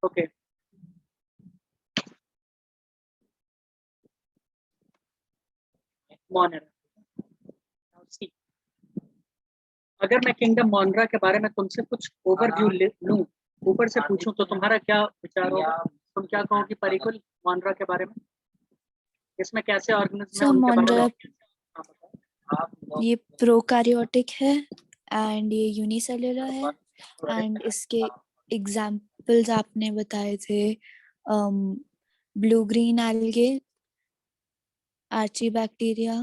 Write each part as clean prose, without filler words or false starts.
Okay Monera. सी, अगर मैं kingdom मोनरा के बारे में तुमसे कुछ ओवरव्यू लूं, ऊपर से पूछूं, तो तुम्हारा क्या विचार होगा? तुम क्या कहोगी परिकुल मोनरा के बारे में? इसमें कैसे ऑर्गेनिज्म है, उनके बारे में हाँ, बताओ। ये प्रोकैरियोटिक है एंड ये यूनिसेलुलर है एंड इसके एग्जाम्पल्स आपने बताए थे blue green algae, archaebacteria.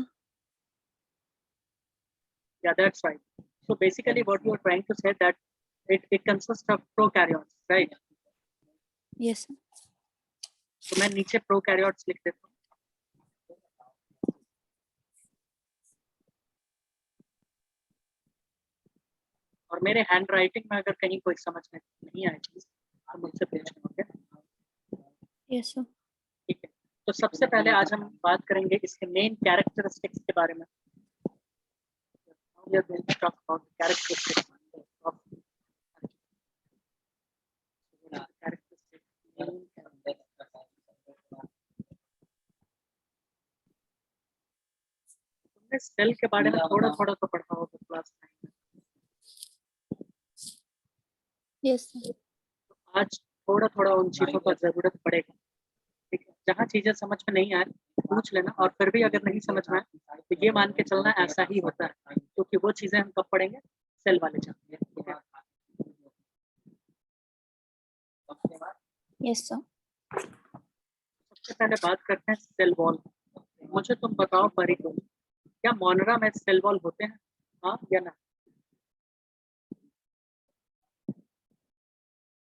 Yeah, that's right. So basically what you are trying to say that it consists of prokaryotes, right? Yes तो मैं नीचे प्रोकैरियोट्स लिख देता हूँ। और मेरे हैंड राइटिंग में अगर कहीं कोई समझ में नहीं आए चीज तो मुझसे पूछना, ओके? यस ठीक है, तो सबसे पहले आज हम बात करेंगे इसके मेन कैरेक्टरिस्टिक्स के बारे में। We are going to talk about the characteristics of तुमने सेल के बारे में थोड़ा थोड़ा तो पढ़ा होगा क्लास 9 में। यस तो आज थोड़ा थोड़ा उन चीजों का जरूरत पड़ेगा, ठीक है? जहाँ चीजें समझ में नहीं आए पूछ लेना, और फिर भी अगर नहीं समझ में आए तो ये मान के चलना ऐसा ही होता है, क्योंकि वो चीजें हम कब पढ़ेंगे? सेल वाले चैप्टर, ठीक है? Yes sir. सबसे पहले बात करते हैं सेल वॉल। मुझे तुम बताओ परिको, क्या मोनरा में सेल वॉल होते हैं, हाँ या ना?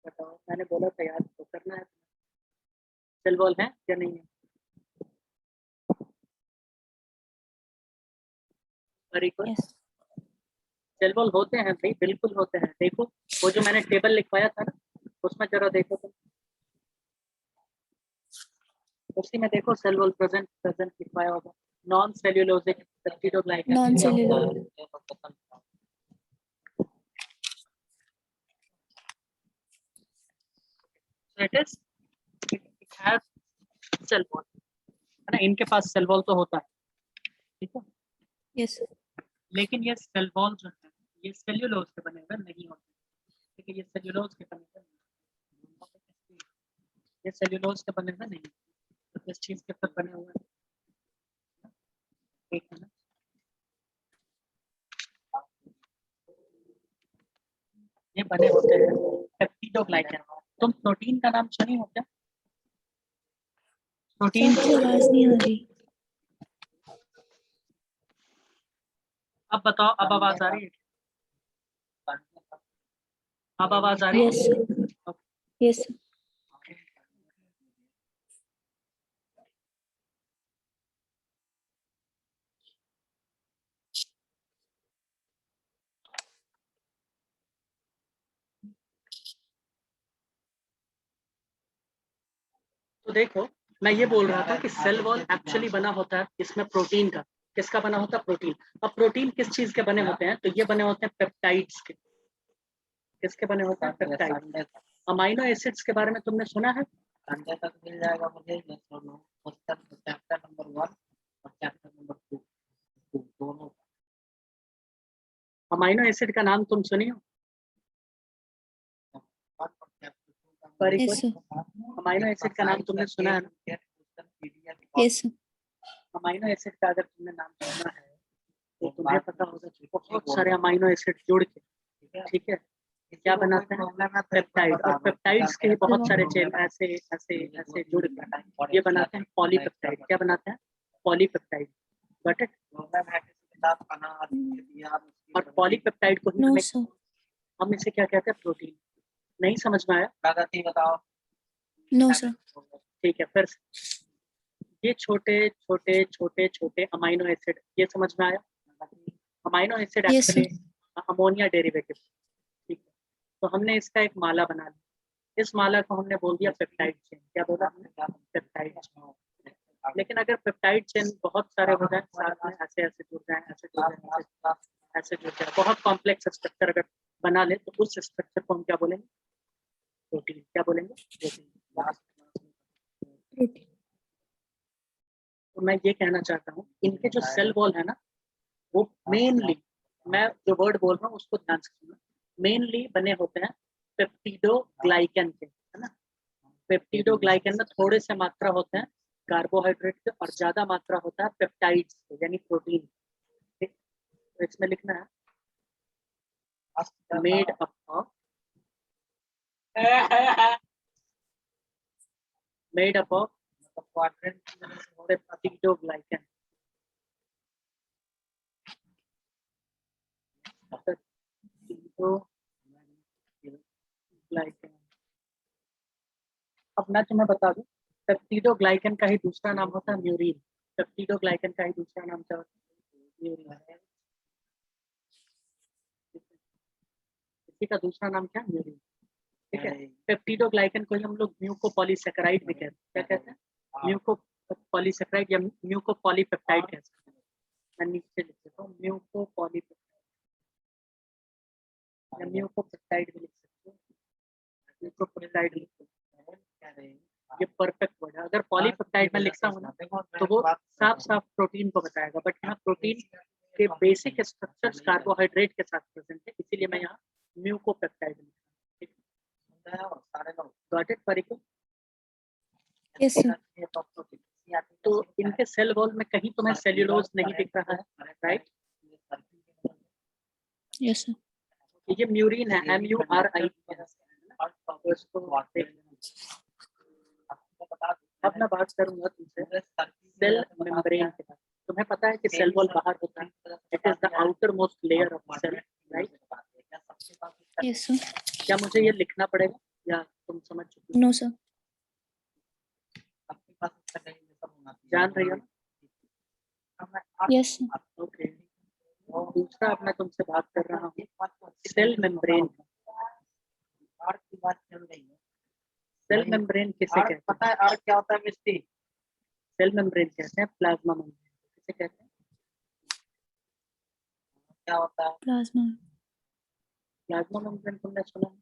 बताओ, मैंने बोला था याद तो करना है। सेल वॉल है या नहीं है? परिको यस सेल वॉल होते हैं भाई, बिल्कुल होते हैं। देखो वो जो मैंने टेबल लिखवाया था ना, उसमें जरा देखो तुम, उसी में देखो सेल वॉल प्रेजेंट प्रेजेंट लिखवाया होगा। Non cellulosic peptidoglycan, non cellular it has cell wall, है ना? इनके पास सेल वॉल तो होता है, ठीक है? यस लेकिन ये सेल वॉल जो है ये सेल्यूलोज के बने हुए नहीं होते, ठीक है? ये सेल्यूलोज के बने हुए नहीं होते, ये सेल्यूलोज के बने हुए नहीं, तो किस चीज के फिर बने हुए हैं? एक मिनट, ये बने होते हैं पेप्टिडोग्लाइकन। तुम प्रोटीन का नाम सुनी हो क्या? प्रोटीन सर की आवाज नहीं आ रही। अब बताओ, अब आवाज आ रही है? अब आवाज आ रही है? यस यस तो देखो, मैं ये बोल रहा था कि सेल वॉल एक्चुअली बना होता है इसमें प्रोटीन का। किसका बना होता है? प्रोटीन। अब प्रोटीन किस चीज के बने होते हैं? तो ये बने होते हैं पेप्टाइड्स के। किसके बने होते हैं? पेप्टाइड। अमाइनो एसिड्स के बारे में तुमने सुना है? संडे तक मिल जाएगा मुझे, चैप्टर नंबर 1 और चैप्टर नंबर 2 दोनों। अमाइनो एसिड का नाम तुम सुनी हो? यस अमाइनो एसिड का नाम तुमने सुना है ना? यस अमाइनो एसिड का अगर तुमने नाम सुना है तो तुम्हें पता होगा कि बहुत सारे अमाइनो एसिड जुड़ के, ठीक है, क्या बनाते हैं? पेप्टाइड। और पेप्टाइड्स के बहुत सारे चेन ऐसे ऐसे ऐसे जुड़ के ये बनाते हैं पॉलीपेप्टाइड। क्या बनाते हैं? पॉलीपेप्टाइड। Got it? और पॉलीपेप्टाइड को ही नो सर हम इसे क्या कहते हैं? प्रोटीन। नहीं समझ में आया? बताओ। नो सर ठीक है, फिर ये छोटे छोटे छोटे छोटे अमाइनो एसिड, ये समझ में आया? Amino acid yes actually ammonia derivative, ठीक है? तो हमने इसका एक माला बना लिया, इस माला को हमने बोल दिया पेप्टाइड चेन। क्या बोला हमने? Peptide chain. लेकिन अगर पेप्टाइड चेन बहुत सारे हो जाए, साथ में ऐसे ऐसे जुड़ जाए, ऐसे जुड़ जाए, ऐसे जुड़ जाए, बहुत कॉम्प्लेक्स स्ट्रक्चर अगर बना ले, तो उस स्ट्रक्चर को हम क्या बोलेंगे? प्रोटीन, क्या बोलेंगे? प्रोटीन। प्रोटीन। तो मैं ये कहना चाहता हूँ इनके जो सेल वॉल है ना, वो मेनली, मैं जो वर्ड बोल रहा हूँ उसको ध्यान से सुनना, मेनली बने होते हैं पेप्टिडोग्लाइकन के, है ना। पेप्टिडोग्लाइकन में थोड़े से मात्रा होते हैं कार्बोहाइड्रेट के और ज्यादा मात्रा होता है पेप्टाइड्स के, यानी प्रोटीन। ठीक, तो इसमें लिखना है made up of made up of peptidoglycan. Peptidoglycan. अब मैं तुम्हें बता दूं, पेप्टिडोग्लाइकन का ही दूसरा नाम होता है म्यूरिन। पेप्टिडोग्लाइकन का ही दूसरा नाम क्या होता है? म्यूरिन। इसी का दूसरा नाम क्या है? म्यूरिन। ठीक है। पेप्टिडोग्लाइकन को ही हम लोग म्यूकोपॉलीसेकेराइड भी कहते हैं। क्या कहते हैं? म्यूकोपॉलीसेकेराइड या म्यूकोपॉलीपेप्टाइड कहते हैं। मैं नीचे लिख देता हूँ म्यूकोपॉलीपेप्टाइड या म्यूकोपेप्टाइड भी लिख सकते हो। म्यूकोपेप्टाइड लिख सकते हैं, ये परफेक्ट वर्ड है। अगर पॉलीपेप्टाइड में लिखता हूँ ना तो वो साफ साफ प्रोटीन को बताएगा, बट यहाँ प्रोटीन के बेसिक स्ट्रक्चर्स कार्बोहाइड्रेट के साथ प्रेजेंट है, इसीलिए मैं यहाँ म्यूकोपेप्टाइड लिखा हूँ। Got it Pariko? Yes sir. तो इनके सेल वॉल में कहीं तुम्हें सेल्यूलोज नहीं दिख रहा है, राइट? Yes sir. ये म्यूरिन है, MURI। अब मैं बात करूंगा तुमसे सेल मेम्ब्रेन के बारे में। तुम्हें पता है कि सेल वॉल बाहर होता है, it is the outer most layer of cell, right? Yes sir. क्या मुझे ये लिखना पड़ेगा या तुम समझ चुकी हो? No sir. जान रही हो? Yes sir. ओके। दूसरा अब मैं तुमसे बात कर रहा हूँ सेल मेम्ब्रेन। सेल मेम्ब्रेन किसे कहते हैं? पता है और क्या होता है मिस्टी? सेल मेम्ब्रेन कहते हैं प्लाज्मा मेम्ब्रेन। किसे कहते हैं? क्या होता है? प्लाज्मा। प्लाज्मा मेम्ब्रेन तुमने सुना है?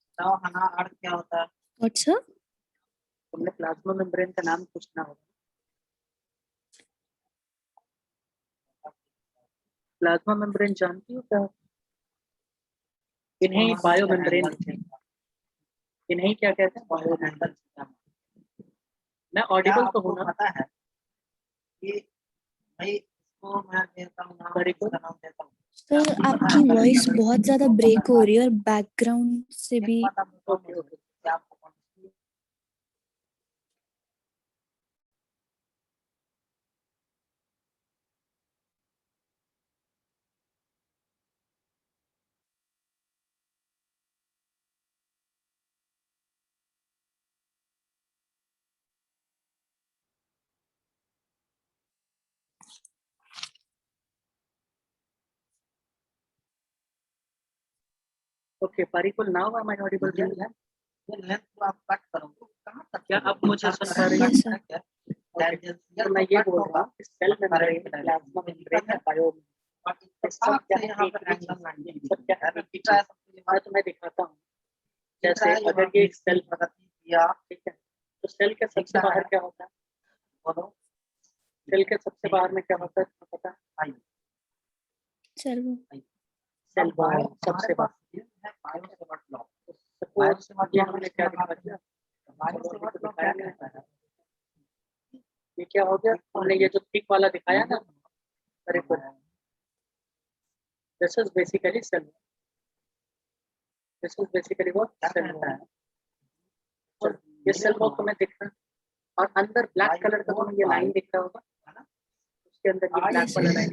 बताओ हना और क्या होता है? What sir? तुमने प्लाज्मा मेम्ब्रेन का नाम पूछना होगा। प्लाज्मा मेम्ब्रेन जानती हो क्या? इन्हें बायो मेम्ब्रेन कहते हैं। इन्हें क्या कहते हैं? Bio membrane. मैं ऑडिबल तो हूँ ना? पता है कि भाई इसको मैं देता हूँ नाम, इसका नाम देता हूँ। सर आपकी वॉइस बहुत ज्यादा ब्रेक हो रही है और बैकग्राउंड से भी। Okay okay. क्या आपको कौन सी? Okay Parikul, now am I audible to you? ये लेंथ को आप कट करोगे कहाँ तक? क्या आप मुझे सुन पा रहे Yes, हैं? sir. तो मैं ये बोल रहा हूँ सेल मेम्ब्रेन, प्लाज्मा मेम्ब्रेन या बायो सब क्या है? सब क्या है? मैं तुम्हें दिखाता हूँ। जैसे अगर ये एक सेल किया, ठीक है, तो सेल के सबसे बाहर क्या होता है? बोलो। सेल के सबसे बाहर में क्या होता है तुम्हें पता है? सर वो सेल वॉल सबसे बाहर। सपोज ये हमने क्या दिखा दिया? ये क्या हो गया? हमने ये जो थिक वाला दिखाया ना, अरे this is basically cell. This is basically what? Cell wall. ये सेल वॉल तुम्हें दिख रहा है और अंदर ब्लैक कलर का तुम्हें ये लाइन दिख रहा होगा, उसके अंदर ये ब्लैक वाला लाइन,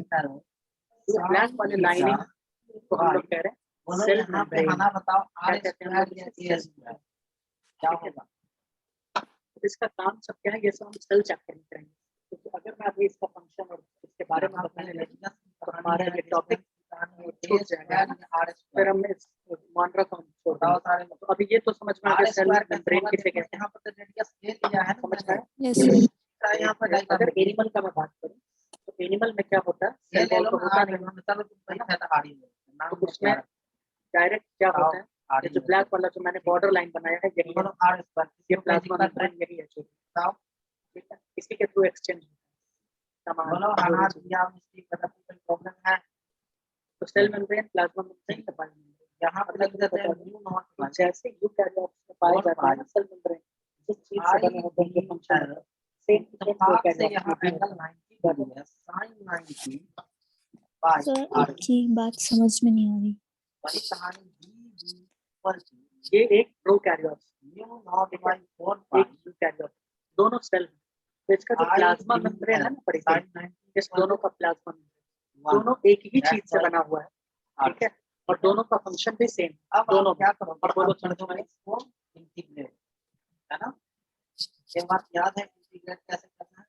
ये ब्लैक वाले लाइनिंग को हम लोग कह रहे हैं सेल मेम्ब्रेन। बताओ क्या कहते हैं हम लोग इसे? क्या होगा? इसका काम सब क्या है, ये सब हम सेल चैप्टर में करेंगे, क्योंकि अगर मैं अभी इसका फंक्शन और इसके बारे में बताने लगूंगा तो हमारा ये टॉपिक छूट जाएगा, फिर हम इस मानरा को छोड़ देंगे। तो अभी ये तो समझ में आ गया सेल मेम्ब्रेन किसे कहते हैं, समझ में आया? Yes sir. अगर एनिमल का मैं बात करूं तो एनिमल में क्या होता है? सेल वॉल तो होता नहीं, तो उसमें डायरेक्ट क्या होता है, ये जो ब्लैक वाला जो मैंने बॉर्डर लाइन बनाया है यही है, ये प्लाज्मा मेम्ब्रेन यही है जो, ठीक है, इसी के थ्रू एक्सचेंज प्रॉब्लम है तो सेल मेम्ब्रेन, प्लाज्मा मेम्ब्रेन, यहाँ पर लग जाता है न्यू नॉट जैसे यूकैरियोट्स में पाए जाते हैं सेल मेम्ब्रेन जिस चीज से बने होते हैं ये फंक्शन सेम तो पाप से यहाँ एंगल 90 डिग्री है, sin 90 बाय सर आपकी बात समझ में नहीं आ रही। वही कहानी b इक्वल टू ये एक प्रोकैरियोट्स न्यू नॉट बाय 4 एक पाई यूकैरियोट दोनों सेल में, तो इसका जो प्लाज्मा मेम्ब्रेन है ना पड़ेगा, इस दोनों का प्लाज्मा मेम्ब्रेन दोनों एक ही चीज से बना हुआ है, ठीक है, और दोनों का फंक्शन भी सेम, अब दोनों क्या करो और बोलो इसको इंटीग्रेट है ना, ये बात याद है इंटीग्रेट कैसे करना है,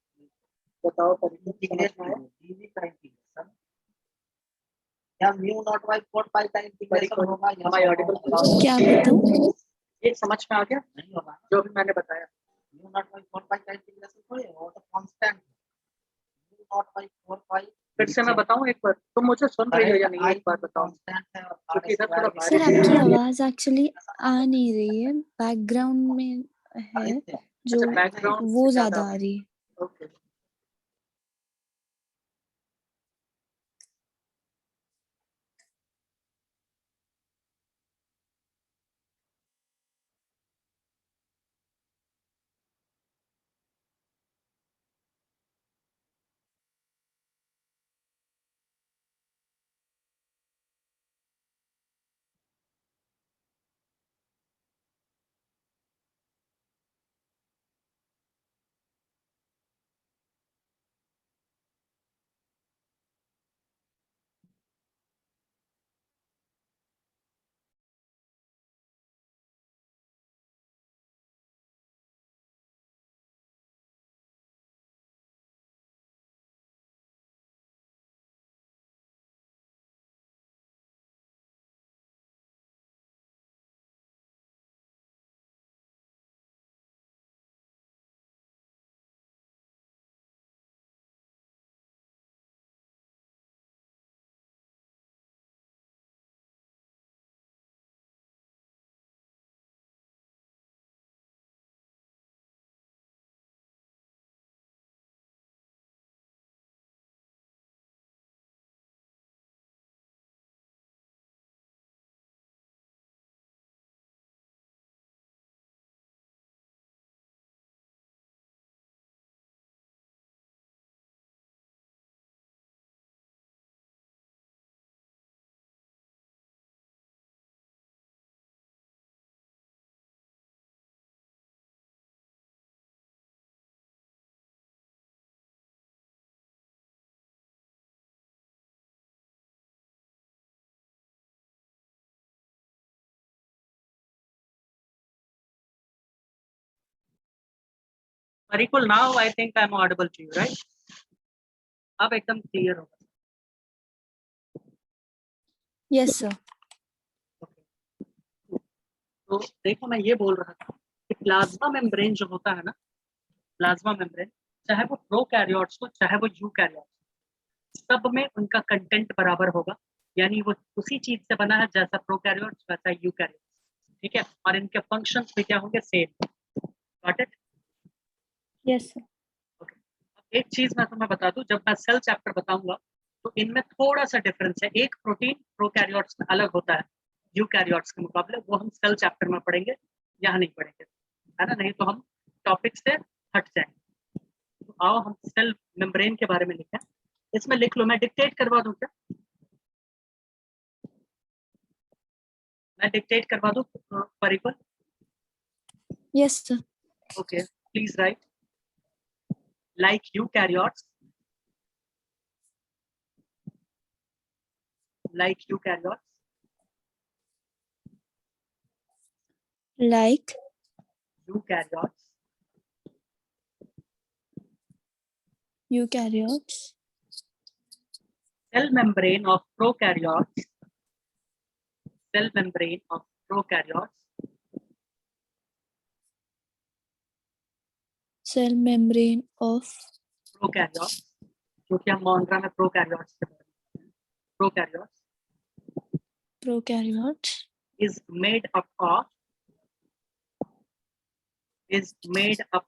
बताओ पर इंटीग्रेट है dv का इंटीग्रेशन या म्यू नॉट बाय 4 पाई का इंटीग्रेशन होगा, हमारी ऑडिबल क्या बताऊं? ये समझ में आ गया नहीं होगा, जो भी मैंने बताया, म्यू नॉट बाय 4 पाई का इंटीग्रेशन थोड़ी होगा, वो तो कांस्टेंट है, म्यू नॉट बाय 4 पाई फिर से मैं बताऊं एक बार, तुम मुझे सुन रही हो या नहीं, एक बार बताओ, कांस्टेंट है और क्योंकि इधर थोड़ा सर बारिश आपकी आवाज एक्चुअली आ नहीं रही है, बैकग्राउंड में है जो अच्छा बैकग्राउंड वो ज्यादा आ रही है। Okay Parikul, now I think I'm audible to you, right? अब एकदम क्लियर होगा। Yes sir. तो देखो मैं ये बोल रहा था कि प्लाज्मा मेम्ब्रेन जो होता है ना, प्लाज्मा मेम्ब्रेन चाहे वो प्रोकैरियोट्स हो चाहे वो यूकैरियोट्स, सब में उनका कंटेंट बराबर होगा, यानी वो उसी चीज से बना है जैसा प्रोकैरियोट्स वैसा यूकैरियोट्स, ठीक है, और इनके फंक्शंस भी क्या होंगे, same. Got it? Yes sir. एक चीज मैं तुम्हें बता दूं, जब मैं सेल चैप्टर बताऊंगा तो इनमें थोड़ा सा डिफरेंस है, एक प्रोटीन प्रोकैरियोट्स में अलग होता है यूकैरियोट्स के मुकाबले, वो हम सेल चैप्टर में पढ़ेंगे, यहाँ नहीं पढ़ेंगे, है ना, नहीं तो हम टॉपिक से हट जाएंगे। तो आओ हम सेल मेम्ब्रेन के बारे में लिखें, इसमें लिख लो, मैं डिक्टेट करवा दूं क्या, मैं डिक्टेट करवा दूं Parikal? Yes sir. Okay please right, like eukaryotes, like eukaryotes, like eukaryotes, eukaryotes, cell membrane of prokaryotes, cell membrane of prokaryotes, cell membrane of prokaryotes, जो कि हम मॉन्ड्रा में प्रोकैरियोट्स के बारे में, prokaryotes, prokaryotes is made up of is made up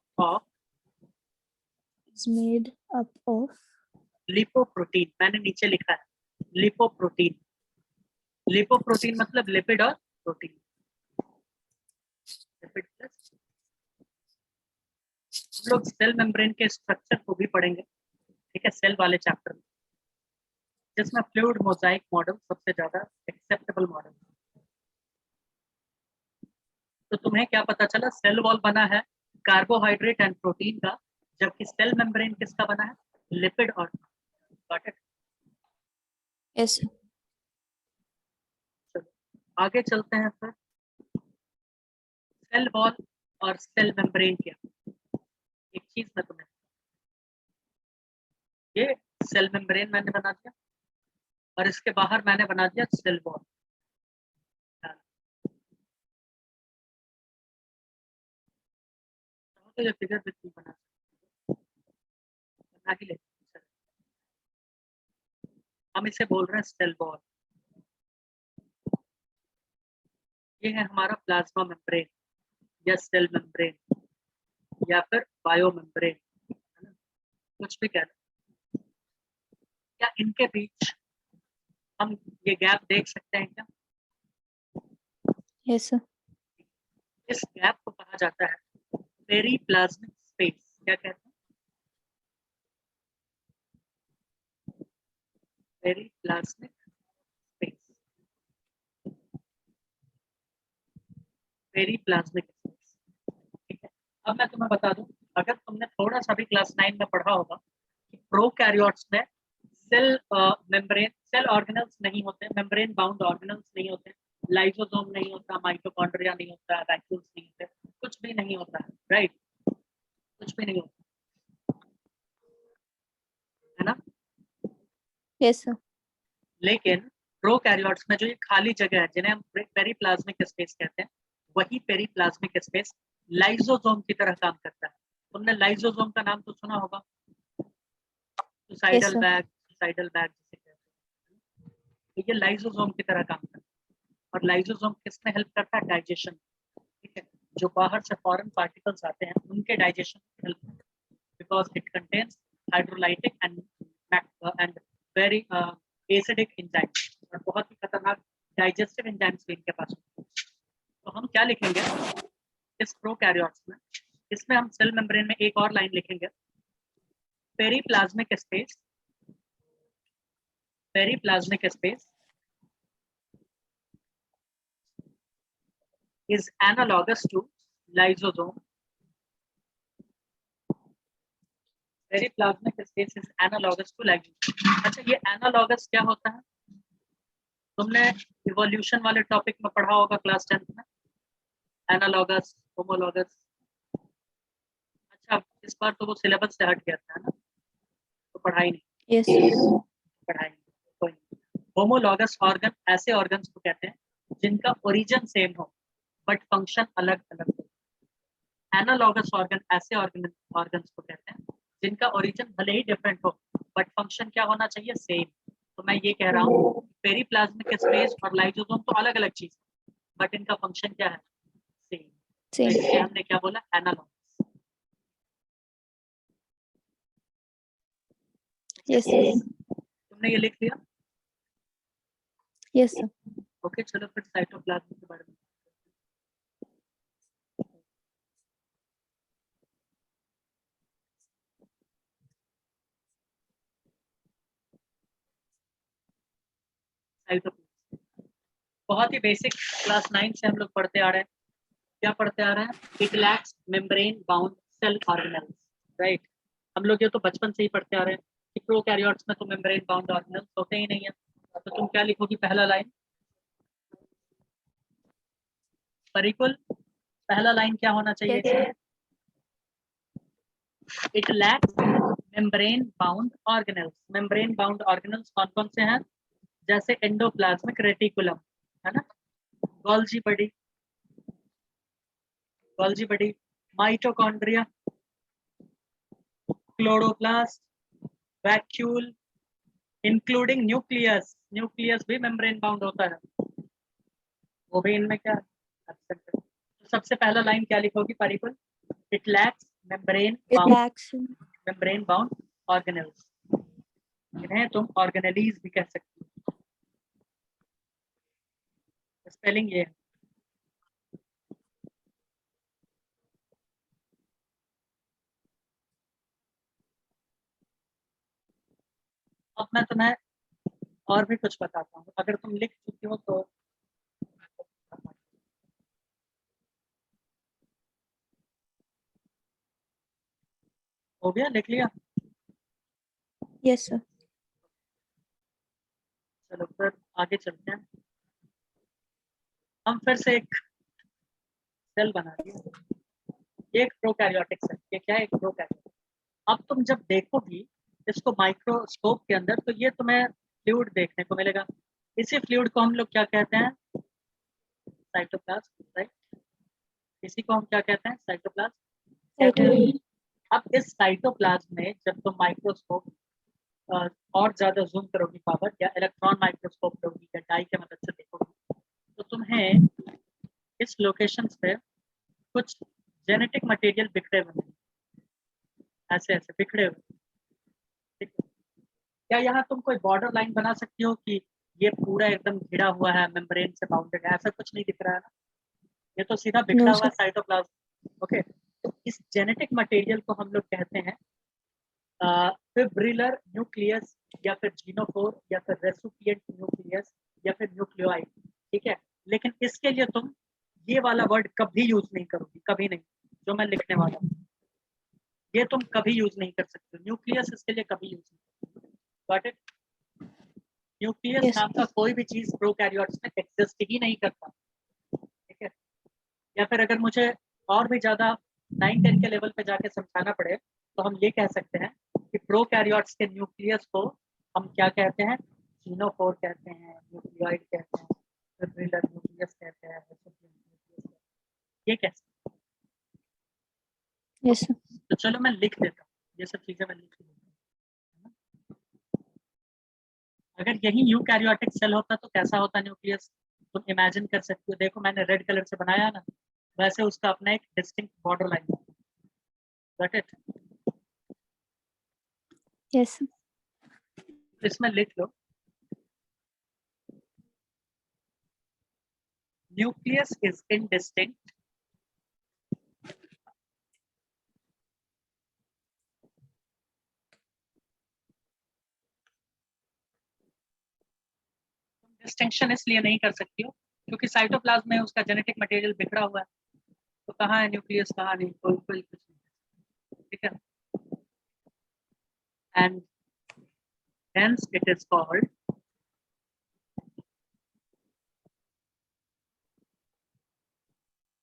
of lipoprotein. मैंने नीचे लिखा है लिपोप्रोटीन। लिपोप्रोटीन मतलब लिपिड और प्रोटीन। लिपिड प्लस हम लोग सेल मेम्ब्रेन के स्ट्रक्चर को भी पढ़ेंगे, ठीक है, सेल वाले चैप्टर में, जिसमें फ्लूइड मोजाइक मॉडल सबसे ज्यादा एक्सेप्टेबल मॉडल। तो तुम्हें क्या पता चला, सेल वॉल बना है कार्बोहाइड्रेट एंड प्रोटीन का, जबकि सेल मेम्ब्रेन किसका बना है, लिपिड और गॉट इट। yes चलो आगे चलते हैं फिर। सेल वॉल और सेल मेम्ब्रेन क्या, एक चीज मैं तुम्हें, ये सेल मेम्ब्रेन मैंने बना दिया और इसके बाहर मैंने बना दिया सेल वॉल। तो ये फिगर बिल्कुल बना ही ले, हम इसे बोल रहे हैं सेल वॉल। ये है हमारा प्लाज्मा मेम्ब्रेन या सेल मेम्ब्रेन या फिर बायो मेम्ब्रेन, कुछ भी कह लो। क्या इनके बीच हम ये गैप देख सकते हैं क्या? yes sir इस गैप को कहा जाता है पेरीप्लाज्मिक स्पेस। क्या कहते हैं? Periplasmic space. पेरीप्लाज्मिक स्पेस, ठीक है। अब मैं तुम्हें बता दूं, अगर तुमने थोड़ा सा भी क्लास 9 में पढ़ा होगा कि प्रोकैरियोट्स में सेल मेम्ब्रेन, सेल ऑर्गेनल्स नहीं होते, मेम्ब्रेन बाउंड ऑर्गेनल्स नहीं होते, लाइसोसोम नहीं होता, माइटोकॉन्ड्रिया नहीं होता, वैक्यूल्स नहीं होते, कुछ भी नहीं होता है, राइट, कुछ भी नहीं होता है ना। yes sir लेकिन प्रोकैरियोट्स में जो ये खाली जगह है, जिन्हें हम पेरीप्लाज्मिक स्पेस कहते हैं, वही पेरीप्लाज्मिक स्पेस लाइसोसोम की तरह काम करता है। तुमने लाइसोसोम का नाम तो सुना होगा, yes सुसाइडल sir बैग जिसे कहते हैं, तो ये लाइसोसोम की तरह काम करता है। और लाइसोसोम किसमें हेल्प करता है, डाइजेशन, ठीक है, जो बाहर से फॉरेन पार्टिकल्स आते हैं उनके डाइजेशन में हेल्प करता है, because it contains hydrolytic and very acidic enzymes, और बहुत ही खतरनाक डाइजेस्टिव एंजाइम्स भी इनके पास होते हैं। तो हम क्या लिखेंगे इस प्रोकैरियोट्स में, इसमें हम सेल मेम्ब्रेन में एक और लाइन लिखेंगे, periplasmic space, periplasmic space is analogous to lysosome. Periplasmic space is analogous to lysosome. अच्छा, ये analogous क्या होता है? तुमने इवोल्यूशन वाले टॉपिक में पढ़ा होगा क्लास 10th में, एनालॉगस, होमोलॉगस। अच्छा, इस बार तो वो सिलेबस से हट गया था ना, तो पढ़ाई नहीं, yes sir पढ़ाई नहीं, कोई नहीं। होमोलॉगस ऑर्गन ऐसे ऑर्गन्स को कहते हैं जिनका ओरिजिन सेम हो बट फंक्शन अलग अलग हो। एनालॉगस ऑर्गन ऐसे ऑर्गन्स को कहते हैं जिनका ओरिजिन भले ही डिफरेंट हो बट फंक्शन क्या होना चाहिए, सेम। तो मैं ये कह रहा हूँ पेरीप्लाज्मिक स्पेस और लाइसोसोम तो अलग अलग चीज है, बट इनका फंक्शन क्या है, सेम। तो same इसलिए हमने क्या बोला, एनालॉगस। yes sir तुमने ये लिख लिया, yes sir ओके। चलो फिर साइटोप्लाज्म के बारे में। साइटोप्लाज्म बहुत ही बेसिक, क्लास 9 से हम लोग पढ़ते आ रहे हैं। क्या पढ़ते आ रहे हैं, it lacks membrane bound cell organelles, right. हम लोग ये तो बचपन से ही पढ़ते आ रहे हैं कि प्रोकैरियोट्स में तो मेम्ब्रेन बाउंड ऑर्गेनेल्स होते ही नहीं है। तो तुम क्या लिखोगी, पहला लाइन, परिकुल, पहला लाइन क्या होना चाहिए, yes it lacks membrane bound organelles. Membrane bound organelles कौन कौन से हैं, जैसे एंडोप्लाज्मिक रेटिकुलम, है ना, Golgi body, mitochondria, chloroplast, vacuole, including nucleus. Nucleus भी मेम्ब्रेन बाउंड होता है, वो भी इनमें क्या absent है। तो सबसे पहला लाइन क्या लिखोगी Parikul? It lacks membrane It bound, lacks membrane bound organelles. इन्हें तुम ऑर्गेनेलीज भी कह सकती हो। स्पेलिंग ये है। अब मैं तुम्हें और भी कुछ बताता हूँ, अगर तुम लिख चुकी हो तो हो गया, लिख लिया? yes sir. चलो फिर आगे चलते हैं। हम फिर से एक सेल बना दिए, एक प्रोकैरियोटिक सेल। ये क्या है? एक प्रोकैरियोटिक। अब तुम जब देखोगी इसको माइक्रोस्कोप के अंदर तो ये तुम्हें फ्लूइड देखने को मिलेगा। इसी फ्लूइड को हम लोग क्या कहते हैं? Cytoplasm, right? इसी को हम क्या कहते हैं? साइटोप्लाज्म कहते हैं। अब इस साइटोप्लाज्म में जब तुम माइक्रोस्कोप और ज्यादा जूम करोगी पावर, या इलेक्ट्रॉन माइक्रोस्कोप लोगी या डाई के मदद से देखोगी, तो तुम्हें इस लोकेशन पे कुछ जेनेटिक मटेरियल बिखरे हुए हैं, ऐसे ऐसे बिखरे हुए। ठीक है? क्या यहाँ तुम कोई बॉर्डर लाइन बना सकती हो कि ये पूरा एकदम घिरा हुआ है, मेम्ब्रेन से बाउंडेड है? ऐसा कुछ नहीं दिख रहा है ना, ये तो सीधा बिखरा No हुआ sir. साइटोप्लाज्म। ओके, तो इस जेनेटिक मटेरियल को हम लोग कहते हैं फिब्रिलर न्यूक्लियस, या फिर जीनोफोर, या फिर रेसिपिएंट न्यूक्लियस, या फिर न्यूक्लियोइड। ठीक है, लेकिन इसके लिए तुम ये वाला वर्ड कभी यूज नहीं करोगी, कभी नहीं। जो मैं लिखने वाला हूँ ये तुम कभी यूज नहीं कर सकते। न्यूक्लियस इसके लिए कभी यूज नहीं। Got it? Nucleus Yes. नाम का कोई भी चीज प्रोकैरियोट्स में एग्जिस्ट ही नहीं करता। ठीक है, या फिर अगर मुझे और भी ज्यादा 9-10 के लेवल पे जाके समझाना पड़े तो हम ये कह सकते हैं कि प्रोकैरियोट्स के न्यूक्लियस को हम क्या कहते हैं? जीनोफोर कहते हैं, न्यूक्लियोइड कहते हैं, फिब्रिलर न्यूक्लियस कहते हैं, रेसिपिएंट न्यूक्लियस कहते हैं। ये कैसे? Yes sir. तो चलो मैं लिख देता हूँ, ये सब चीजें मैं लिख देता हूँ। अगर यही यूकैरियोटिक सेल होता तो कैसा होता न्यूक्लियस? तुम इमेजिन कर सकते हो। देखो मैंने रेड कलर से बनाया ना, वैसे उसका अपना एक डिस्टिंक्ट बॉर्डर लाइन है। Got it? Yes sir. इसमें लिख लो, nucleus is indistinct डिस्टिंक्शन इसलिए नहीं कर सकती हो क्योंकि साइटोप्लाज्म में उसका जेनेटिक मटेरियल बिखरा हुआ है, तो कहाँ है न्यूक्लियस, कहाँ नहीं, कोई कुछ नहीं। ठीक है, and hence it is called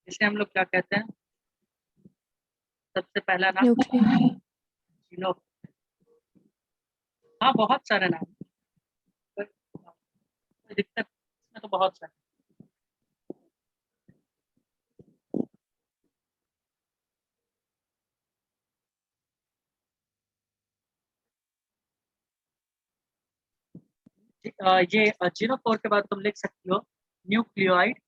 इसे हम लोग क्या कहते हैं? सबसे पहला नाम Nuclear. जीनो। हाँ बहुत सारे नाम, कोई दिक्कत इसमें तो बहुत सारे। ये जीनोफोर के बाद तुम लिख सकती हो न्यूक्लियोइड,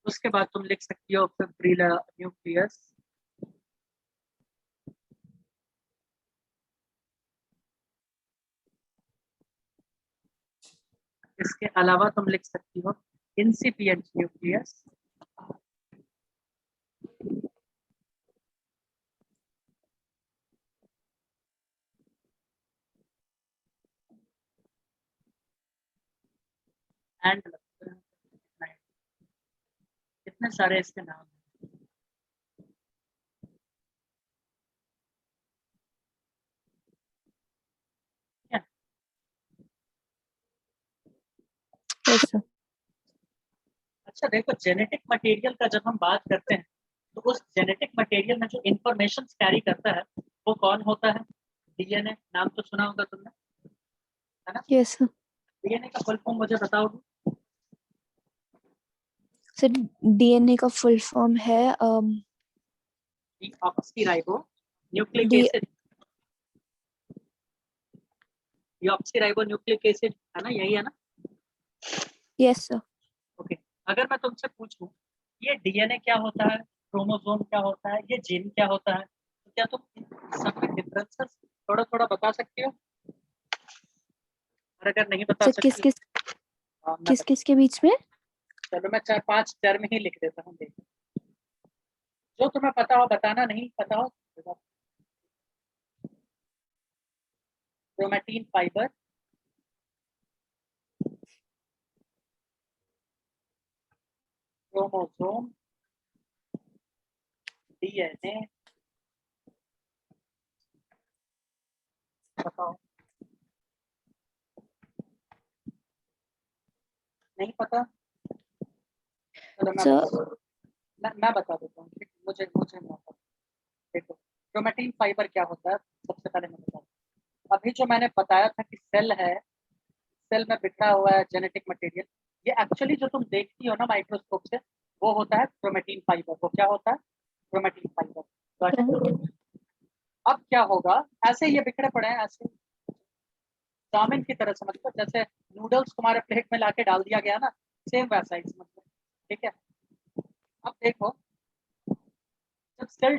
उसके बाद तुम लिख सकती हो फिब्रिलर न्यूक्लियस, इसके अलावा तुम लिख सकती हो इंसिपिएंट न्यूक्लियस, एंड कितने सारे इसके नाम हैं। ठीक है? Yes sir. अच्छा देखो, जेनेटिक मटेरियल का जब हम बात करते हैं तो उस जेनेटिक मटेरियल में जो इंफॉर्मेशन कैरी करता है वो कौन होता है? डीएनए। नाम तो सुना होगा तुमने, है ना? Yes sir. डीएनए का फुल फॉर्म मुझे बताओगे? सर DNA का फुल फॉर्म है deoxyribo nucleic D acid. Deoxyribonucleic acid है ना, यही है ना? Yes sir. ओके, अगर मैं तुमसे पूछूं ये डीएनए क्या होता है, क्रोमोसोम क्या होता है, ये जीन क्या होता है, तो क्या तुम इन सब में डिफरेंसेस थोड़ा थोड़ा बता सकती हो? और अगर नहीं बता सर सकती किस मैं किस किस के बीच में? चलो मैं 4-5 टर्म ही लिख देता हूँ, देखो जो तुम्हें पता हो बताना, नहीं पता हो क्रोमैटिन फाइबर, क्रोमोसोम, डीएनए, बताओ। नहीं पता? चलो मैं सर बता मैं बता देता हूँ, ठीक? मुझे मुझे नहीं आता। देखो क्रोमैटिन फाइबर क्या होता है, सबसे पहले मैं बता दूं। अभी जो मैंने बताया था कि सेल है, सेल में बिखरा हुआ है जेनेटिक मटेरियल, ये एक्चुअली जो तुम देखती हो ना माइक्रोस्कोप से, वो होता है क्रोमैटिन फाइबर। वो क्या होता है? Chromatin fibre. अब क्या होगा, ऐसे ये बिखरे पड़े हैं, ऐसे चाउमीन की तरह समझ लो, जैसे नूडल्स तुम्हारे प्लेट में लाके डाल दिया गया ना, सेम वैसा ही समझ लो, ठीक है? अब देखो, जब सेल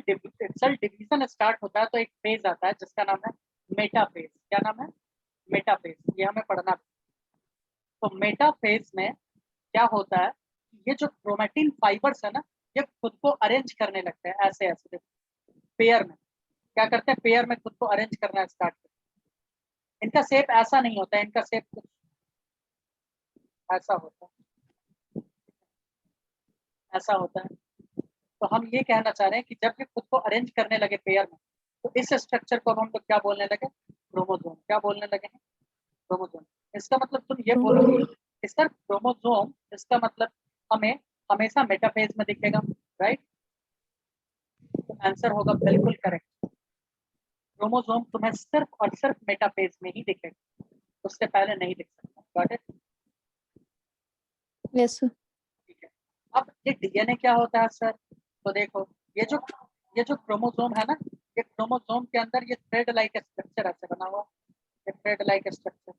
डिवीजन स्टार्ट होता है तो एक फेज आता है जिसका नाम है मेटाफेज। क्या नाम है? मेटाफेज, ये हमें पढ़ना। तो मेटाफेज में क्या होता है, ये जो क्रोमैटिन फाइबर्स है ना, ये खुद को अरेंज करने लगते हैं ऐसे ऐसे पेयर में। क्या करते हैं, पेयर में खुद को अरेंज करना स्टार्ट करते हैं। इनका शेप ऐसा नहीं होता है, इनका शेप कुछ ऐसा होता है, ऐसा होता है। तो हम ये कहना चाह रहे हैं कि जब ये खुद को अरेंज करने लगे पेयर में, तो इस स्ट्रक्चर को हम लोग क्या बोलने लगे? क्रोमोसोम। क्या बोलने लगे हैं? क्रोमोसोम। इसका मतलब तुम ये बोलोगे कि सर क्रोमोसोम, इसका मतलब हमें हमेशा मेटाफेज में दिखेगा, राइट? तो आंसर होगा बिल्कुल करेक्ट। क्रोमोसोम तुम्हें सिर्फ और सिर्फ मेटाफेज में ही दिखेगा, उससे पहले नहीं दिख सकता। Got it? Yes sir. ठीक है। अब ये डीएनए क्या होता है सर? तो देखो, ये जो ये जो क्रोमोसोम है ना, ये क्रोमोसोम के अंदर ये थ्रेड लाइक स्ट्रक्चर ऐसे बना हुआ, ये थ्रेड लाइक स्ट्रक्चर,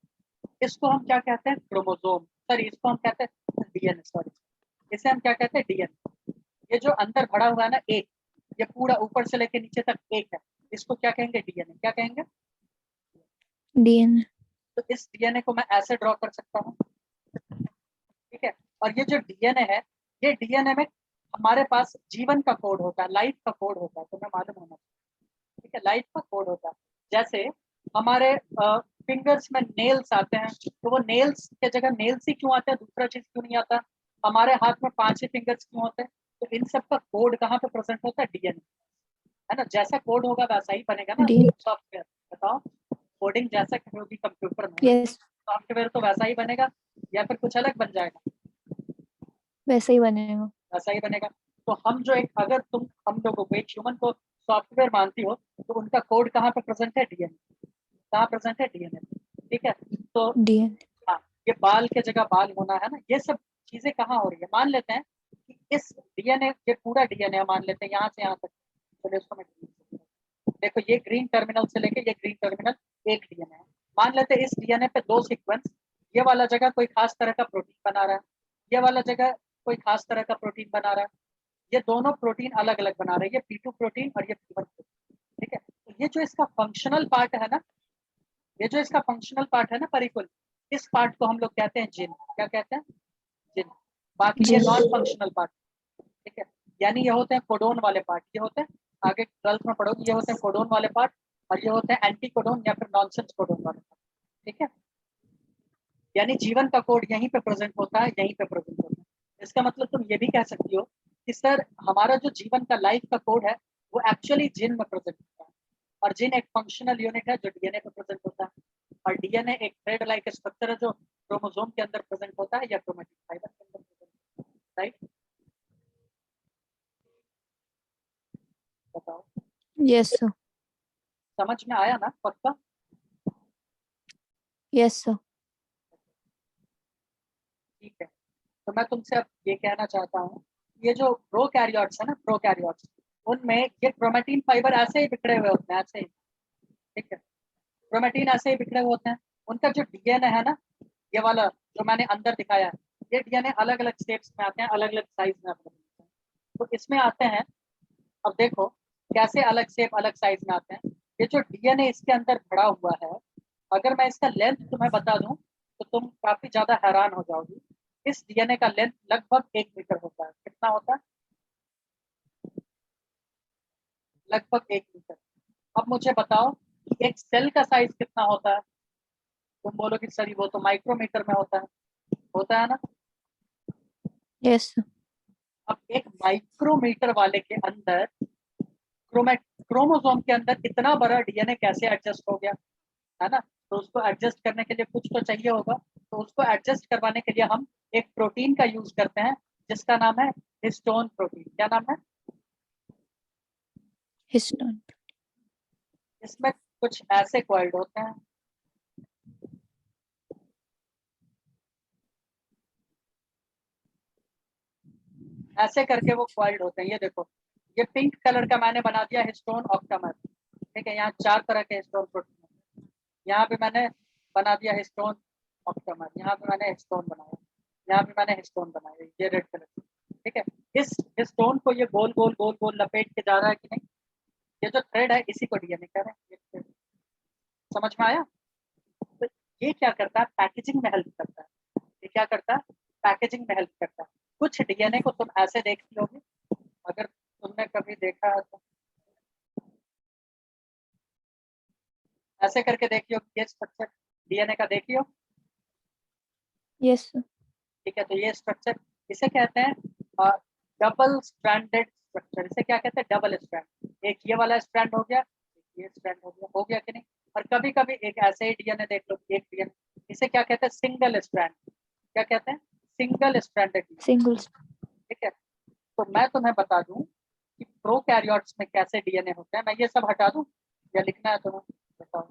इसको हम क्या कहते हैं? क्रोमोसोम। सर इसको हम कहते हैं डीएनए, सॉरी, इसे हम क्या कहते हैं? डीएनए। ये जो अंदर भरा हुआ है ना एक, ये पूरा ऊपर से लेके नीचे तक एक है, इसको क्या कहेंगे? डीएनए। क्या कहेंगे? डीएनए। तो इस डीएनए को मैं ऐसे ड्रॉ कर सकता हूँ, ठीक है? और ये जो डीएनए है, ये डीएनए में हमारे पास जीवन का कोड होता है, लाइफ का कोड होता है, तुम्हें मालूम होना चाहिए, ठीक है? लाइफ का कोड होता है। जैसे हमारे फिंगर्स में नेल्स आते हैं, तो वो नेल्स के जगह नेल्स ही क्यों आते हैं, दूसरा चीज क्यों नहीं आता? हमारे हाथ में 5 ही फिंगर्स क्यों होते हैं? तो इन सब का कोड कहाँ पे प्रेजेंट होता है? डीएनए, है ना? जैसा कोड होगा वैसा ही बनेगा ना डी सॉफ्टवेयर। बताओ, कोडिंग जैसा होगी कंप्यूटर में, यस, सॉफ्टवेयर तो वैसा ही बनेगा या फिर कुछ अलग बन जाएगा? वैसा ही बनेगा। वैसा ही बनेगा। तो हम जो एक, अगर तुम हम लोगों को, एक ह्यूमन को सॉफ्टवेयर मानती हो, तो उनका कोड कहाँ पे प्रेजेंट है? डीएनए। कहाँ प्रेजेंट है? डीएनए। ठीक है? तो डीएनए। हाँ, ये बाल के जगह बाल होना है ना, ये सब चीजें कहाँ हो रही है? मान लेते हैं कि इस डीएनए, ये पूरा डीएनए मान लेते हैं यहाँ से यहाँ तक। चलिए इसको मैं delete कर देता हूं। देखो ये ग्रीन टर्मिनल से लेके ये ग्रीन टर्मिनल एक डीएनए है। मान लेते हैं इस डीएनए पे 2 सीक्वेंस, ये वाला जगह कोई खास तरह का प्रोटीन बना रहा है, ये वाला जगह कोई खास तरह का प्रोटीन बना रहा है, ये दोनों प्रोटीन अलग अलग बना रहे हैं, ये P2 प्रोटीन और ये P1 प्रोटीन, ठीक है? तो ये जो इसका फंक्शनल पार्ट है ना, ये जो इसका फंक्शनल पार्ट है ना परिकुल, इस पार्ट को हम लोग कहते हैं जिन। क्या कहते हैं? जिन। बाकी ये जिन। नॉन फंक्शनल पार्ट, ठीक है? यानी ये होते हैं कोडोन वाले पार्ट, ये होते हैं, आगे 12th में पढ़ोगे, ये होते हैं कोडोन वाले पार्ट, और ये होते हैं एंटी कोडोन या फिर नॉनसेंस कोडोन वाले पार्ट, ठीक है? यानी जीवन का कोड यहीं पे प्रेजेंट होता है, यहीं पे प्रेजेंट होता है। इसका मतलब तुम ये भी कह सकती हो कि सर हमारा जो जीवन का लाइफ का कोड है, वो एक्चुअली जिन में प्रेजेंट होता है, और जिन एक फंक्शनल यूनिट है जो डीएनए पे प्रेजेंट होता है, और डीएनए एक थ्रेड लाइक स्ट्रक्चर है जो क्रोमोसोम के अंदर प्रेजेंट होता है या क्रोमैटिक फाइबर के अंदर प्रेजेंट होता है, राइट? बताओ, यस सर। समझ में आया ना पक्का? Yes sir. ठीक है। तो मैं तुमसे अब ये कहना चाहता हूँ, ये जो प्रोकैरियोट्स है ना, प्रोकैरियोट्स, उनमें ये क्रोमैटिन फाइबर ऐसे ही बिखरे हुए होते हैं, ऐसे ही, ठीक है? क्रोमैटिन ऐसे ही बिखरे हुए होते हैं, उनका जो डीएनए है ना, ये वाला जो मैंने अंदर दिखाया है, ये डीएनए अलग अलग शेप्स में आते हैं, अलग अलग साइज में आते हैं। तो इसमें आते हैं, अब देखो कैसे अलग शेप अलग साइज में आते हैं। ये जो डीएनए इसके अंदर भरा हुआ है, अगर मैं इसका लेंथ तुम्हें बता दूं तो तुम काफी ज्यादा हैरान हो जाओगी। इस डीएनए का लेंथ लगभग 1 मीटर होता है। कितना होता है? लगभग 1 मीटर। अब मुझे बताओ कि एक सेल का साइज कितना होता है? तुम बोलोगे सर वो तो माइक्रोमीटर में होता है ना। Yes sir. अब एक माइक्रोमीटर वाले के अंदर क्रोमोसोम के अंदर इतना बड़ा डीएनए कैसे एडजस्ट हो गया, है ना। तो उसको एडजस्ट करने के लिए कुछ तो चाहिए होगा। तो उसको एडजस्ट करवाने के लिए हम एक प्रोटीन का यूज करते हैं जिसका नाम है हिस्टोन प्रोटीन। क्या नाम है? हिस्टोन। इसमें कुछ ऐसे कॉइल्ड होते हैं, ऐसे करके वो कॉइल्ड होते हैं। ये देखो, ये पिंक कलर का मैंने बना दिया हिस्टोन ऑक्टामर। ठीक है, यहाँ 4 तरह के हिस्टोन प्रोटीन हैं। यहाँ पे मैंने बना दिया हिस्टोन ऑक्टामर, यहाँ पे मैंने हिस्टोन बनाया, यहाँ पे मैंने हिस्टोन बनाया, ये रेड कलर। ठीक है, इस हिस्टोन को ये गोल गोल गोल गोल लपेट के जा रहा है कि नहीं? ये जो थ्रेड है इसी को डीएनए कह रहे हैं। ये thread, समझ में आया? तो ये क्या करता है? पैकेजिंग में हेल्प करता है। ये क्या करता है? पैकेजिंग में हेल्प करता है। कुछ डीएनए को तुम ऐसे देख लोगे, अगर तुमने कभी देखा है तो ऐसे करके देखियो, ये स्ट्रक्चर डीएनए का देखियो। Yes sir. ठीक है, तो ये स्ट्रक्चर इसे कहते हैं डबल स्ट्रैंडेड स्ट्रक्चर। इसे क्या कहते हैं? Double strand. एक ये वाला स्ट्रैंड हो गया, एक ये स्ट्रैंड हो गया कि नहीं? और कभी कभी एक ऐसे ही डीएनए देख लो, एक डीएनए, इसे क्या कहते हैं? Single strand. क्या कहते हैं? Single stranded. सिंगल। ठीक है, तो मैं तुम्हें बता दूं कि प्रोकैरियोट्स में कैसे डीएनए होते हैं। मैं ये सब हटा दूं या लिखना है तुम्हें? बताओ।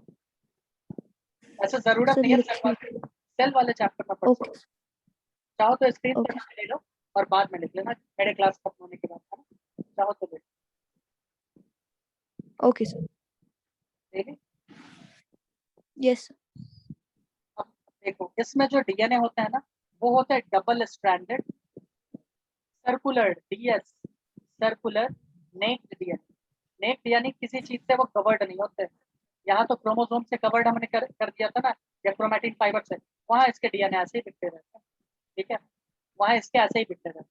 ऐसे जरूरत सर नहीं है लिखिए। सेल वाले चैप्टर में पढ़ ओके। सकते। चाहो तो स्क्रीन पर ओके। ले लो और बाद में लिख लेना, मेरे क्लास खत्म होने के बाद, है ना? चाहो तो ले ओके सर। लो। Yes sir. अब देखो, इसमें जो डीएनए होता है ना, वो होता है double stranded circular DS, circular naked DNA. Naked यानी किसी चीज से वो कवर्ड नहीं होते। यहाँ तो क्रोमोसोम से कवर्ड हमने कर दिया था ना, या क्रोमैटिन फाइबर से। वहाँ इसके डीएनए ऐसे ही दिखते रहते हैं। ठीक है, वहाँ इसके ऐसे ही दिखते रहते हैं।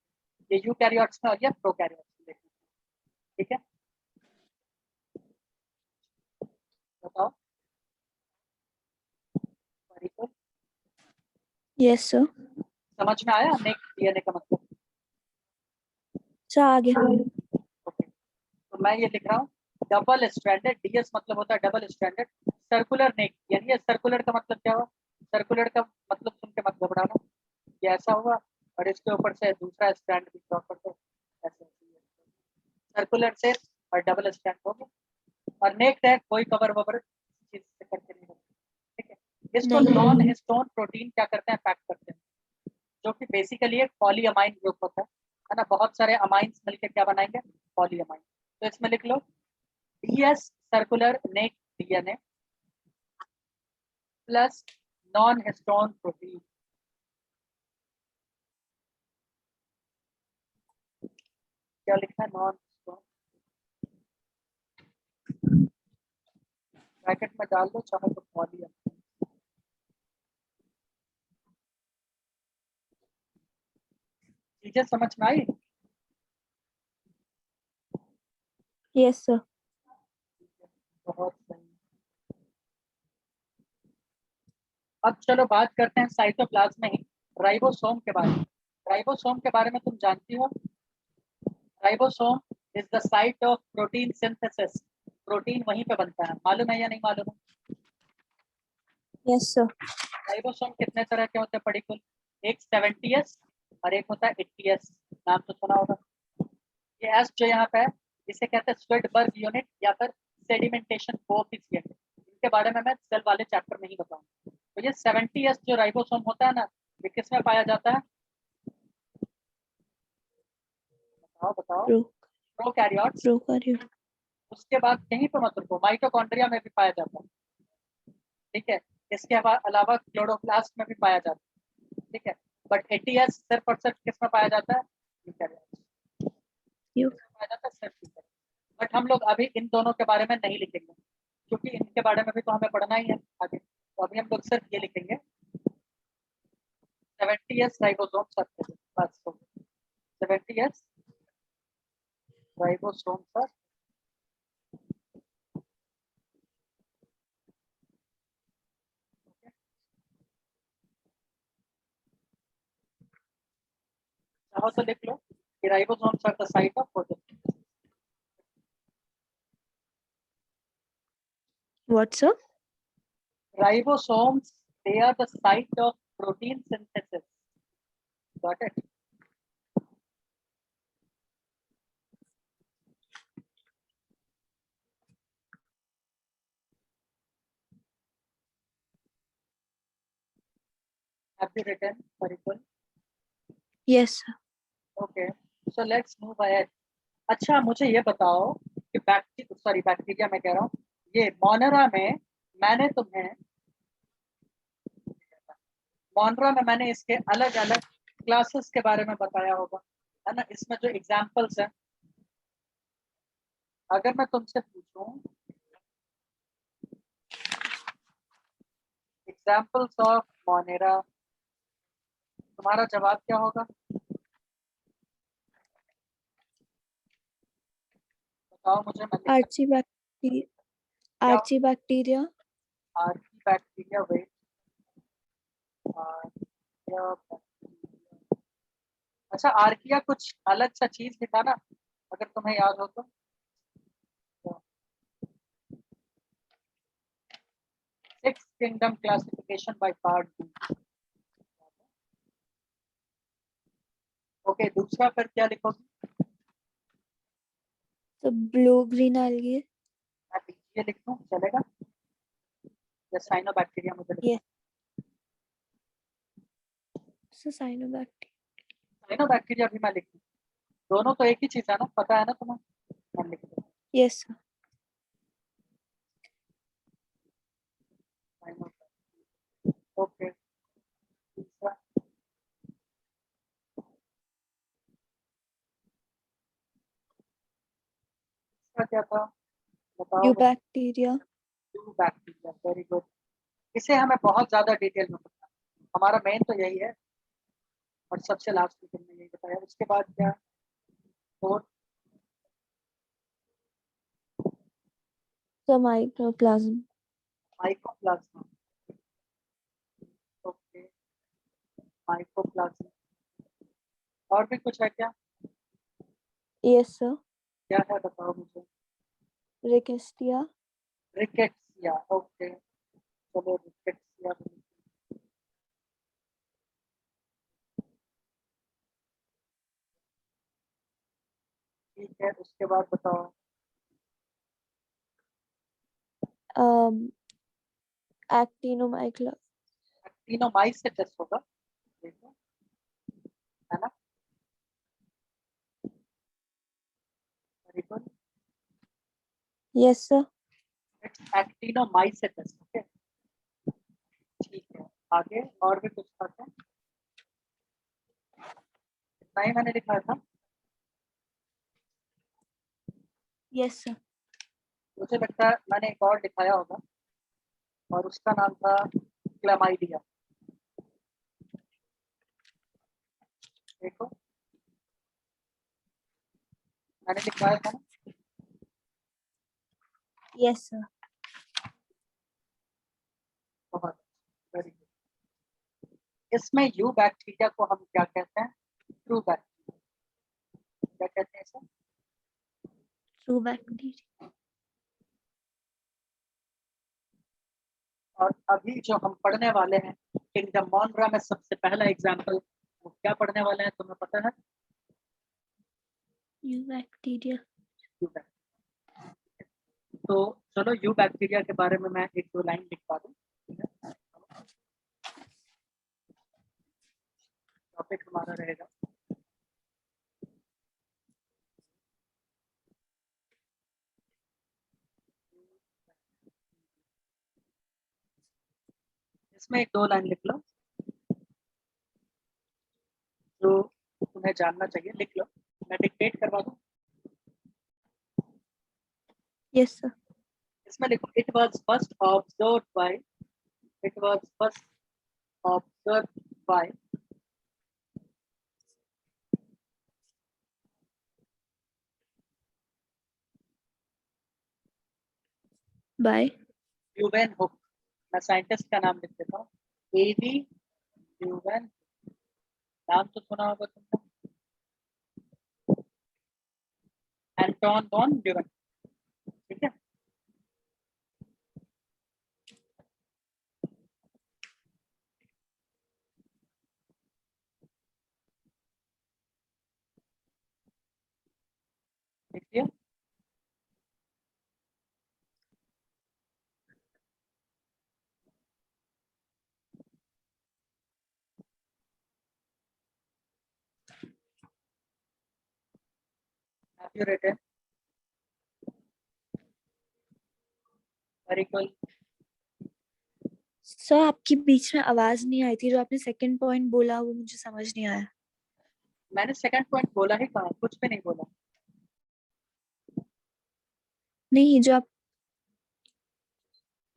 ये यूकैरियोट्स में और ये प्रोकैरियोट्स में। ठीक है, बताओ। Very good. Yes sir. समझ में आया नेक्ड डीएनए का मतलब? सर आगे। ओके, तो मैं ये लिख रहा हूँ डबल स्ट्रैंडेड। डीएस मतलब होता है डबल स्ट्रैंडेड सर्कुलर नेक। यानी ये सर्कुलर का मतलब क्या हुआ? सर्कुलर का मतलब सुन के मत घबराना, ये ऐसा हुआ और इसके ऊपर से दूसरा स्ट्रैंड भी ड्रॉ कर दो, ऐसे। सर्कुलर से और डबल स्ट्रैंड हो गया। और नेक है कोई कवर ववर चीज से करके नहीं बनता। ठीक है, इसको नहीं। नॉन हिस्टोन प्रोटीन क्या करते हैं? पैक करते हैं, जो कि बेसिकली एक पॉलीअमाइन ग्रुप होता है ना। बहुत सारे अमाइंस मिलकर क्या बनाएंगे? पॉलीअमाइन। तो इसमें लिख लो DS circular naked DNA plus non histone protein. क्या लिखना है? नॉन हिस्टोन, ब्रैकेट में डाल दो चाहे तो पॉलीअमाइन। चीजें समझ में आई? Yes sir. बहुत सही। अब चलो बात करते हैं साइटोप्लाज्म में ही राइबोसोम के बारे में। राइबोसोम के बारे में तुम जानती हो? Ribosome is the site of protein synthesis. Protein वहीं पे बनता है, मालूम है या नहीं मालूम है? Yes sir. राइबोसोम कितने तरह के होते हैं पढ़ी कुल? एक 70S और एक होता है 80S। नाम तो सुना होगा। ये एस जो यहाँ पे है, इसे कहते हैं स्वेडबर्ग यूनिट या फिर सेडिमेंटेशन कोएफिशिएंट। इनके बारे में मैं सेल वाले चैप्टर में ही बताऊंगा। तो ये 70S जो राइबोसोम होता है ना, ये किस में पाया जाता है? बताओ बताओ। Pro prokaryotes. प्रोकैरियोट। उसके बाद यहीं पर मत रुको, माइटोकॉन्ड्रिया में भी पाया जाता है। ठीक है, इसके अलावा क्लोरोप्लास्ट में भी पाया जाता है, ठीक है। बट एटीएस सिर्फ और सिर्फ किस में पाया जाता है? पाया जाता है सिर्फ। बट हम लोग अभी इन दोनों के बारे में नहीं लिखेंगे, क्योंकि इनके बारे में भी तो हमें पढ़ना ही है आगे। तो अभी हम लोग सिर्फ ये लिखेंगे 70s राइबोसोम्स आर, बस 70s राइबोसोम्स आर चाहो तो लिख लो कि ribosomes are the site of photosynthesis. What, sir? Ribosomes, they are the site of protein synthesis. Got it? Have you written, Parikul? Yes, sir. Okay. So let's move ahead. अच्छा मुझे ये बताओ कि बैक्टीरिया मैं कह रहा हूँ, ये मोनेरा में मैंने इसके अलग अलग क्लासेस के बारे में बताया होगा, है ना। इसमें जो एग्जांपल्स हैं, अगर मैं तुमसे पूछूं एग्जांपल्स ऑफ मोनेरा, तुम्हारा जवाब क्या होगा? बताओ मुझे। Archibacteria. आर्कीबैक्टीरिया, वेट, अच्छा आर्किया कुछ अलग सा चीज भी था ना, अगर तुम्हें याद हो तो। Six kingdom classification by part B. Okay, दूसरा फिर क्या लिखोगी? So blue green algae. मैं ये लिख दूं, चलेगा? या साइनोबैक्टीरिया मुझे लिखना? Yes. So cyanobacteria. साइनोबैक्टीरिया भी मैं लिख दूं? दोनों तो एक ही चीज है ना, पता है ना तुम्हें? मैं लिख दूं Yes, sir. ओके। तीसरा क्या था बताओ? Eubacteria. Bacteria, very good. इसे हमें बहुत ज्यादा डिटेल में पढ़ना है, हमारा मेन तो यही है, और सबसे लास्ट में तुमने यही बताया। उसके बाद क्या? Fourth So mycoplasm. Mycoplasma. Okay, mycoplasma. और भी कुछ है क्या? Yes, sir. क्या है बताओ मुझे। Rickettsia. रिकेट्सिया, ओके, चलो रिकेट्सिया। ठीक है, उसके बाद बताओ। Actinomycla. एक्टिनोमाइसेटस होगा, देखो, है ना? Very good, Yes, sir. It's actinomycetes. Okay, ठीक है। आगे और भी कुछ था क्या? इतना ही मैंने लिखा था। Yes, sir. मुझे लगता है मैंने एक और दिखाया होगा, और उसका नाम था क्लैमाइडिया। देखो, मैंने लिखवाया था ना। Yes, sir. बहुत वेरी गुड। इसमें यू बैक्टीरिया को हम क्या कहते हैं? True bacteria. क्या कहते हैं इसे? True bacteria. और अभी जो हम पढ़ने वाले हैं किंगडम मोनरा में, सबसे पहला एग्जाम्पल वो क्या पढ़ने वाले हैं तुम्हें पता है? Eubacteria. You bacteria. तो चलो यू बैक्टीरिया के बारे में मैं एक दो लाइन लिखवा दूं। टॉपिक हमारा रहेगा इसमें एक 2 लाइन लिख लो जो तुम्हें जानना चाहिए, लिख लो, मैं डिक्टेट करवा दूं। Yes sir. इसमें लिखो it was first observed by, it was first observed by by Leeuwenhoek. मैं साइंटिस्ट का नाम लिख देता हूँ, एवी ल्यूवेन, नाम तो सुना होगा तुमने, एंटोन वॉन ल्यूवेन, ठीक है। देखिए have you written? Very cool. Sir आपकी बीच में आवाज नहीं आई थी, जो आपने सेकंड पॉइंट बोला वो मुझे समझ नहीं आया। मैंने सेकंड पॉइंट बोला ही कहाँ, कुछ भी नहीं बोला। नहीं, जो आप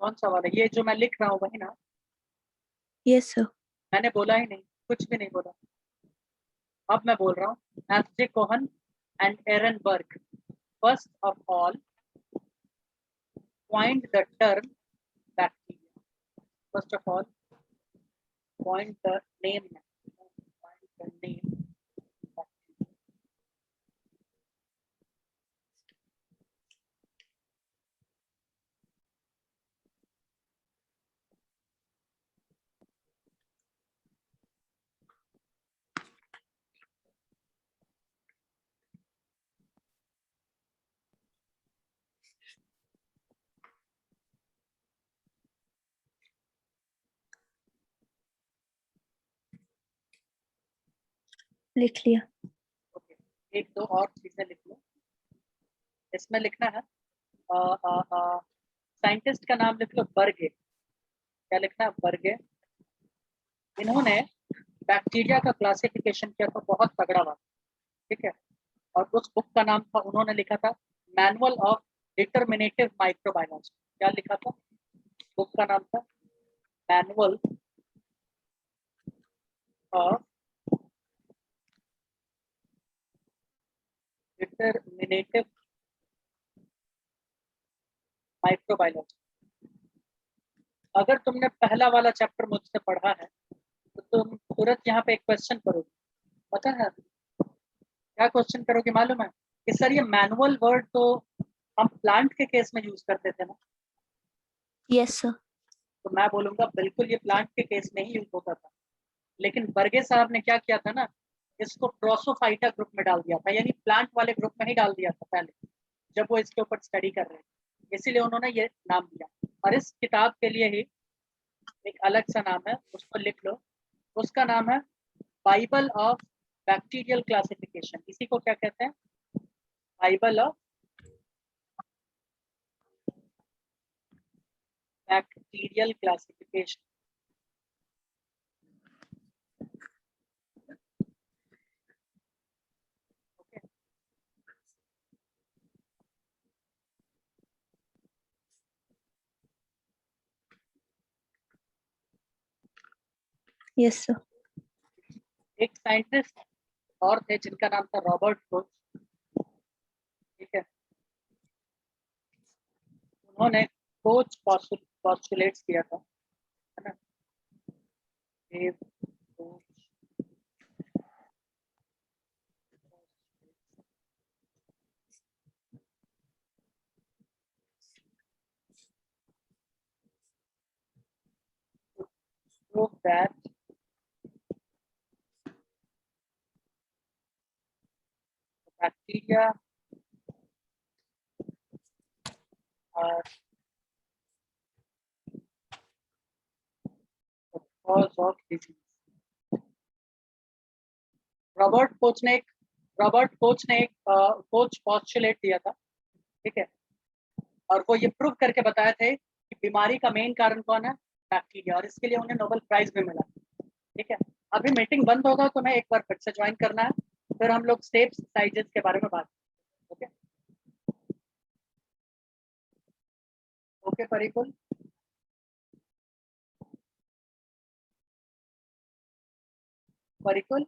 कौन सा वाला, ये जो मैं लिख रहा हूँ वही ना? Yes sir. मैंने बोला ही नहीं, कुछ भी नहीं बोला। अब मैं बोल रहा हूँ, F J. Cohn and Ehrenberg first of all coined the term bacteria. First of all, coined the name bacteria. लिख लिया। ओके, एक दो और चीजें लिख लो। इसमें लिखना है साइंटिस्ट का नाम लिख लो, बर्गे। क्या लिखना है? बर्गे। इन्होंने बैक्टीरिया का क्लासिफिकेशन किया था, बहुत तगड़ा बात, ठीक है। और उस बुक का नाम था, उन्होंने लिखा था मैनुअल ऑफ डिटरमिनेटिव माइक्रोबायोलॉजी। क्या लिखा था? बुक का नाम था मैनुअल ऑफ डिटरमिनेटिव माइक्रोबायोलॉजी। अगर तुमने पहला वाला चैप्टर मुझसे पढ़ा है तो तुम तुरंत यहाँ पे एक क्वेश्चन करोगे, पता है क्या क्वेश्चन करोगे मालूम है? कि सर ये मैनुअल वर्ड तो हम प्लांट के केस में यूज करते थे ना। Yes sir. तो मैं बोलूंगा बिल्कुल ये प्लांट के केस में ही यूज होता था, लेकिन बर्गे साहब ने क्या किया था ना, इसको प्रोसोफाइटा ग्रुप में डाल दिया था, यानी प्लांट वाले ग्रुप में ही डाल दिया था पहले, जब वो इसके ऊपर स्टडी कर रहे थे, इसीलिए उन्होंने ये नाम दिया। और इस किताब के लिए ही एक अलग सा नाम है, उसको लिख लो, उसका नाम है बाइबल ऑफ बैक्टीरियल क्लासिफिकेशन। इसी को क्या कहते हैं? Bible of bacterial classification. Okay, yes sir. एक साइंटिस्ट और थे जिनका नाम था रॉबर्ट कोच, ठीक है। उन्होंने कोच पॉस्टुलेट्स किया था, है ना? prove that bacteria are the cause of disease. Robert Koch ने एक कोच पॉस्टुलेट दिया था, ठीक है। और वो ये प्रूव करके बताए थे कि बीमारी का मेन कारण कौन है? बैक्टीरिया, और इसके लिए उन्हें नोबेल प्राइज भी मिला। ठीक है, अभी मीटिंग बंद होगा तो मैं एक बार फिर से ज्वाइन करना है, फिर हम लोग स्टेप्स साइजेस के बारे में बात। Okay okay परिकुल, परिकुल